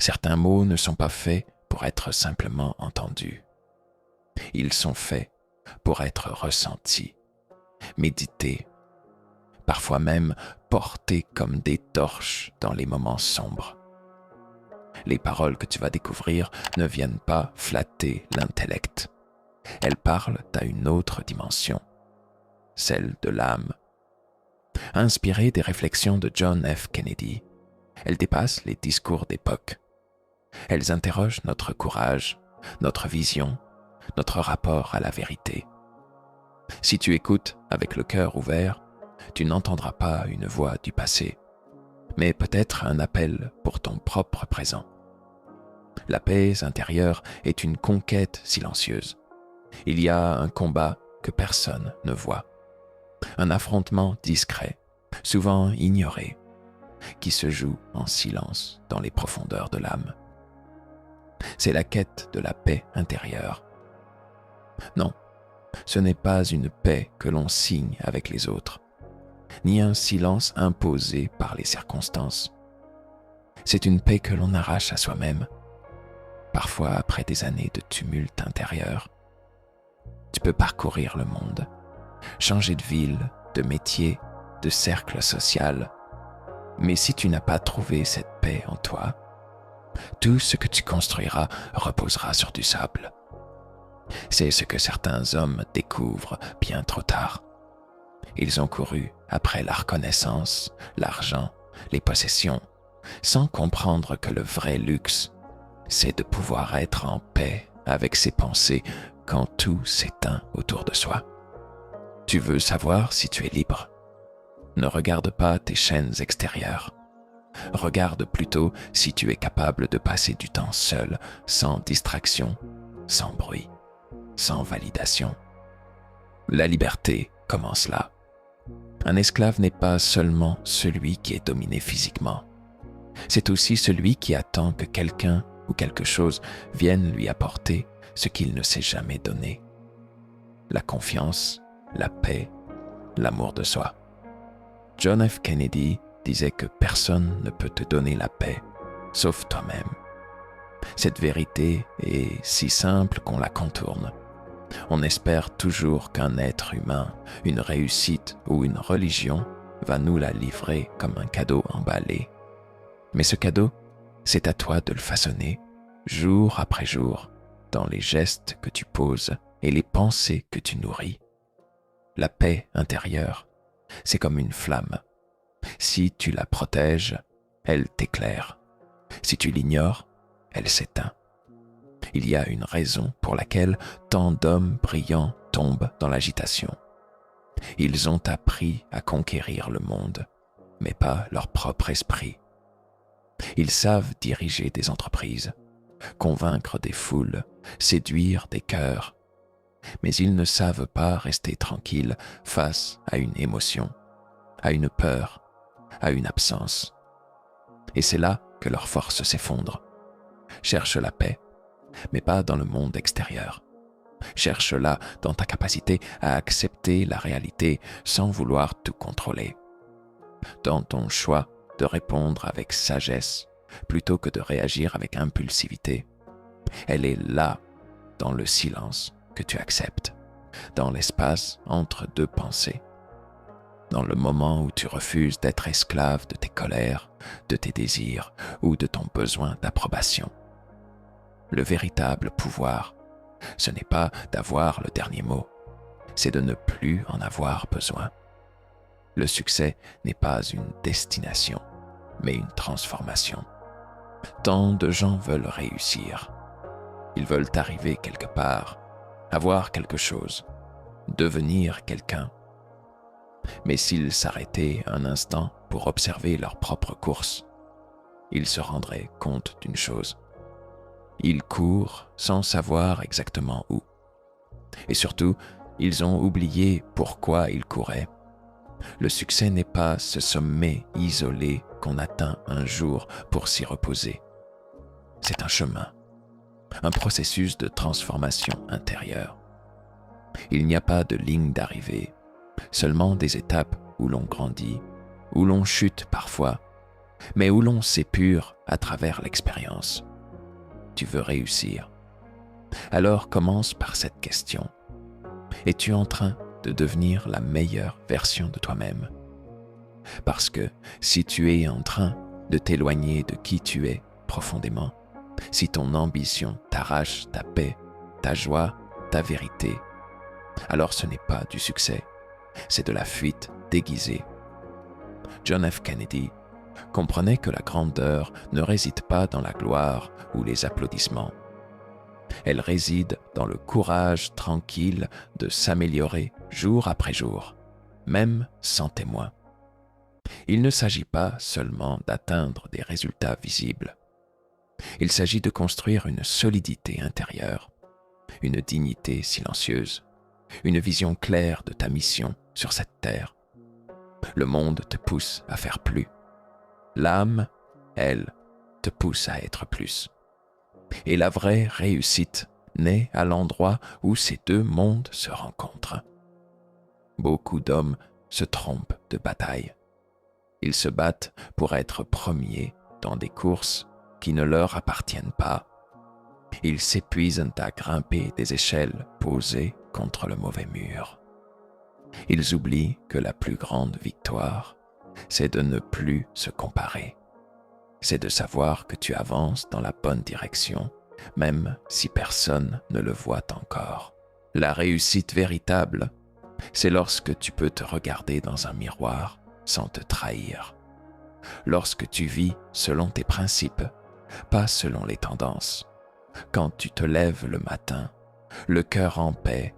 Certains mots ne sont pas faits pour être simplement entendus. Ils sont faits pour être ressentis, médités, parfois même portés comme des torches dans les moments sombres. Les paroles que tu vas découvrir ne viennent pas flatter l'intellect. Elles parlent à une autre dimension, celle de l'âme. Inspirées des réflexions de John F. Kennedy, elles dépassent les discours d'époque. Elles interrogent notre courage, notre vision, notre rapport à la vérité. Si tu écoutes avec le cœur ouvert, tu n'entendras pas une voix du passé, mais peut-être un appel pour ton propre présent. La paix intérieure est une conquête silencieuse. Il y a un combat que personne ne voit, un affrontement discret, souvent ignoré, qui se joue en silence dans les profondeurs de l'âme. C'est la quête de la paix intérieure. Non, ce n'est pas une paix que l'on signe avec les autres, ni un silence imposé par les circonstances. C'est une paix que l'on arrache à soi-même, parfois après des années de tumulte intérieur. Tu peux parcourir le monde, changer de ville, de métier, de cercle social, mais si tu n'as pas trouvé cette paix en toi, tout ce que tu construiras reposera sur du sable. C'est ce que certains hommes découvrent bien trop tard. Ils ont couru après la reconnaissance, l'argent, les possessions, sans comprendre que le vrai luxe, c'est de pouvoir être en paix avec ses pensées quand tout s'éteint autour de soi. Tu veux savoir si tu es libre? Ne regarde pas tes chaînes extérieures. Regarde plutôt si tu es capable de passer du temps seul, sans distraction, sans bruit, sans validation. La liberté commence là. Un esclave n'est pas seulement celui qui est dominé physiquement. C'est aussi celui qui attend que quelqu'un ou quelque chose vienne lui apporter ce qu'il ne s'est jamais donné. La confiance, la paix, l'amour de soi. John F. Kennedy disait que personne ne peut te donner la paix, sauf toi-même. Cette vérité est si simple qu'on la contourne. On espère toujours qu'un être humain, une réussite ou une religion va nous la livrer comme un cadeau emballé. Mais ce cadeau, c'est à toi de le façonner, jour après jour, dans les gestes que tu poses et les pensées que tu nourris. La paix intérieure, c'est comme une flamme. Si tu la protèges, elle t'éclaire. Si tu l'ignores, elle s'éteint. Il y a une raison pour laquelle tant d'hommes brillants tombent dans l'agitation. Ils ont appris à conquérir le monde, mais pas leur propre esprit. Ils savent diriger des entreprises, convaincre des foules, séduire des cœurs, mais ils ne savent pas rester tranquilles face à une émotion, à une peur, à une absence. Et c'est là que leur force s'effondre. Cherche la paix, mais pas dans le monde extérieur. Cherche-la dans ta capacité à accepter la réalité sans vouloir tout contrôler. Dans ton choix de répondre avec sagesse plutôt que de réagir avec impulsivité. Elle est là, dans le silence que tu acceptes, dans l'espace entre deux pensées, dans le moment où tu refuses d'être esclave de tes colères, de tes désirs ou de ton besoin d'approbation. Le véritable pouvoir, ce n'est pas d'avoir le dernier mot, c'est de ne plus en avoir besoin. Le succès n'est pas une destination, mais une transformation. Tant de gens veulent réussir. Ils veulent arriver quelque part, avoir quelque chose, devenir quelqu'un. Mais s'ils s'arrêtaient un instant pour observer leur propre course, ils se rendraient compte d'une chose. Ils courent sans savoir exactement où. Et surtout, ils ont oublié pourquoi ils couraient. Le succès n'est pas ce sommet isolé qu'on atteint un jour pour s'y reposer. C'est un chemin, un processus de transformation intérieure. Il n'y a pas de ligne d'arrivée, seulement des étapes où l'on grandit, où l'on chute parfois, mais où l'on s'épure à travers l'expérience. Tu veux réussir. Alors commence par cette question. Es-tu en train de devenir la meilleure version de toi-même? Parce que si tu es en train de t'éloigner de qui tu es profondément, si ton ambition t'arrache ta paix, ta joie, ta vérité, alors ce n'est pas du succès, c'est de la fuite déguisée. John F. Kennedy comprenait que la grandeur ne réside pas dans la gloire ou les applaudissements. Elle réside dans le courage tranquille de s'améliorer jour après jour, même sans témoin. Il ne s'agit pas seulement d'atteindre des résultats visibles. Il s'agit de construire une solidité intérieure, une dignité silencieuse, une vision claire de ta mission sur cette terre. Le monde te pousse à faire plus. L'âme, elle, te pousse à être plus. Et la vraie réussite naît à l'endroit où ces deux mondes se rencontrent. Beaucoup d'hommes se trompent de bataille. Ils se battent pour être premiers dans des courses qui ne leur appartiennent pas. Ils s'épuisent à grimper des échelles posées contre le mauvais mur. Ils oublient que la plus grande victoire, c'est de ne plus se comparer. C'est de savoir que tu avances dans la bonne direction, même si personne ne le voit encore. La réussite véritable, c'est lorsque tu peux te regarder dans un miroir sans te trahir. Lorsque tu vis selon tes principes, pas selon les tendances. Quand tu te lèves le matin, le cœur en paix,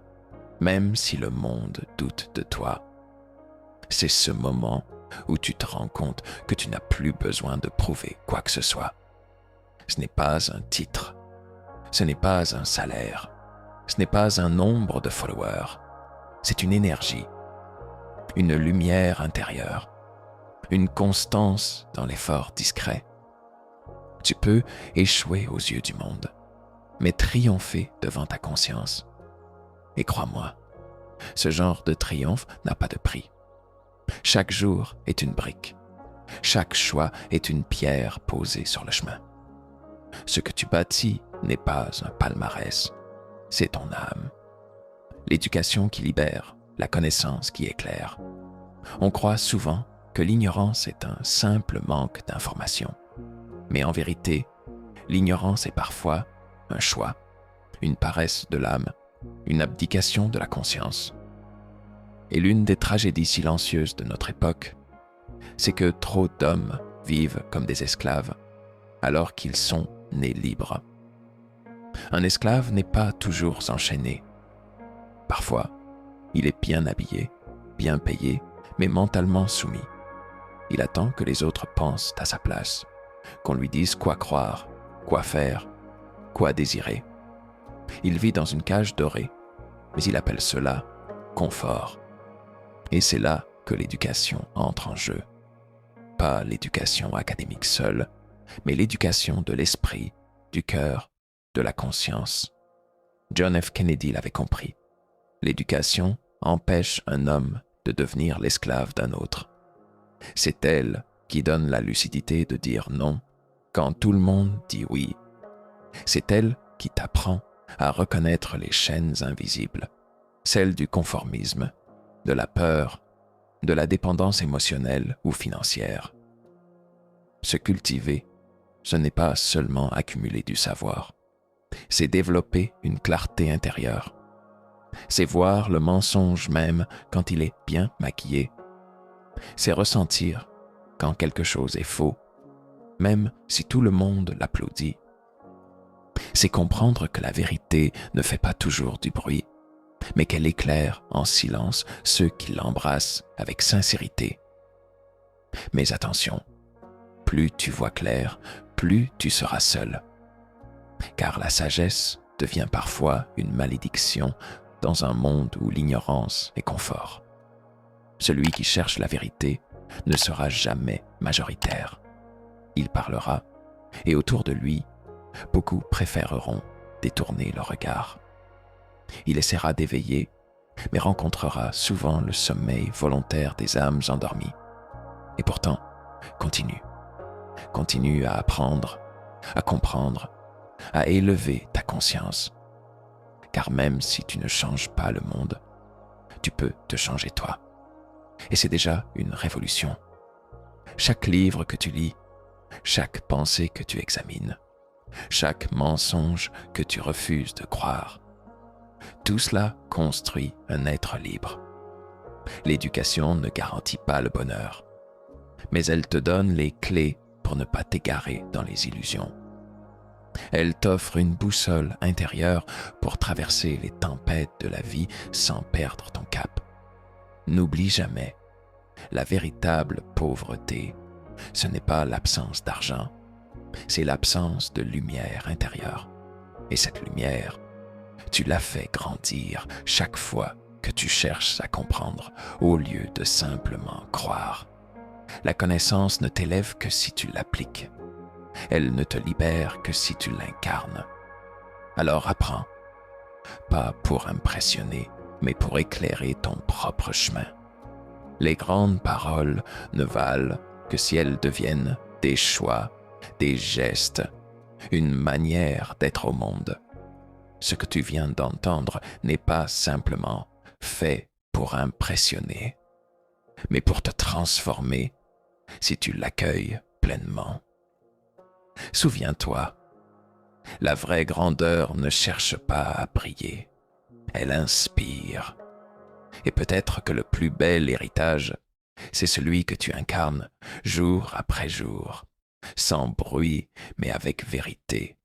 même si le monde doute de toi. C'est ce moment où tu te rends compte que tu n'as plus besoin de prouver quoi que ce soit. Ce n'est pas un titre, ce n'est pas un salaire, ce n'est pas un nombre de followers, c'est une énergie, une lumière intérieure, une constance dans l'effort discret. Tu peux échouer aux yeux du monde, mais triompher devant ta conscience. Et crois-moi, ce genre de triomphe n'a pas de prix. Chaque jour est une brique. Chaque choix est une pierre posée sur le chemin. Ce que tu bâtis n'est pas un palmarès, c'est ton âme. L'éducation qui libère, la connaissance qui éclaire. On croit souvent que l'ignorance est un simple manque d'information. Mais en vérité, l'ignorance est parfois un choix, une paresse de l'âme, une abdication de la conscience. Et l'une des tragédies silencieuses de notre époque, c'est que trop d'hommes vivent comme des esclaves, alors qu'ils sont nés libres. Un esclave n'est pas toujours enchaîné. Parfois, il est bien habillé, bien payé, mais mentalement soumis. Il attend que les autres pensent à sa place, qu'on lui dise quoi croire, quoi faire, quoi désirer. Il vit dans une cage dorée, mais il appelle cela confort. Et c'est là que l'éducation entre en jeu. Pas l'éducation académique seule, mais l'éducation de l'esprit, du cœur, de la conscience. John F. Kennedy l'avait compris. L'éducation empêche un homme de devenir l'esclave d'un autre. C'est elle qui donne la lucidité de dire non quand tout le monde dit oui. C'est elle qui t'apprend à reconnaître les chaînes invisibles, celles du conformisme, de la peur, de la dépendance émotionnelle ou financière. Se cultiver, ce n'est pas seulement accumuler du savoir, c'est développer une clarté intérieure. C'est voir le mensonge même quand il est bien maquillé. C'est ressentir quand quelque chose est faux, même si tout le monde l'applaudit. C'est comprendre que la vérité ne fait pas toujours du bruit, mais qu'elle éclaire en silence ceux qui l'embrassent avec sincérité. Mais attention, plus tu vois clair, plus tu seras seul. Car la sagesse devient parfois une malédiction dans un monde où l'ignorance est confort. Celui qui cherche la vérité ne sera jamais majoritaire. Il parlera, et autour de lui, beaucoup préféreront détourner le regard. Il essaiera d'éveiller, mais rencontrera souvent le sommeil volontaire des âmes endormies. Et pourtant, continue. Continue à apprendre, à comprendre, à élever ta conscience. Car même si tu ne changes pas le monde, tu peux te changer toi. Et c'est déjà une révolution. Chaque livre que tu lis, chaque pensée que tu examines, chaque mensonge que tu refuses de croire, tout cela construit un être libre. L'éducation ne garantit pas le bonheur, mais elle te donne les clés pour ne pas t'égarer dans les illusions. Elle t'offre une boussole intérieure pour traverser les tempêtes de la vie sans perdre ton cap. N'oublie jamais, la véritable pauvreté, ce n'est pas l'absence d'argent, c'est l'absence de lumière intérieure. Et cette lumière, tu la fais grandir chaque fois que tu cherches à comprendre au lieu de simplement croire. La connaissance ne t'élève que si tu l'appliques. Elle ne te libère que si tu l'incarnes. Alors apprends, pas pour impressionner, mais pour éclairer ton propre chemin. Les grandes paroles ne valent que si elles deviennent des choix, des gestes, une manière d'être au monde. Ce que tu viens d'entendre n'est pas simplement fait pour impressionner, mais pour te transformer si tu l'accueilles pleinement. Souviens-toi, la vraie grandeur ne cherche pas à briller, elle inspire. Et peut-être que le plus bel héritage, c'est celui que tu incarnes jour après jour, sans bruit mais avec vérité.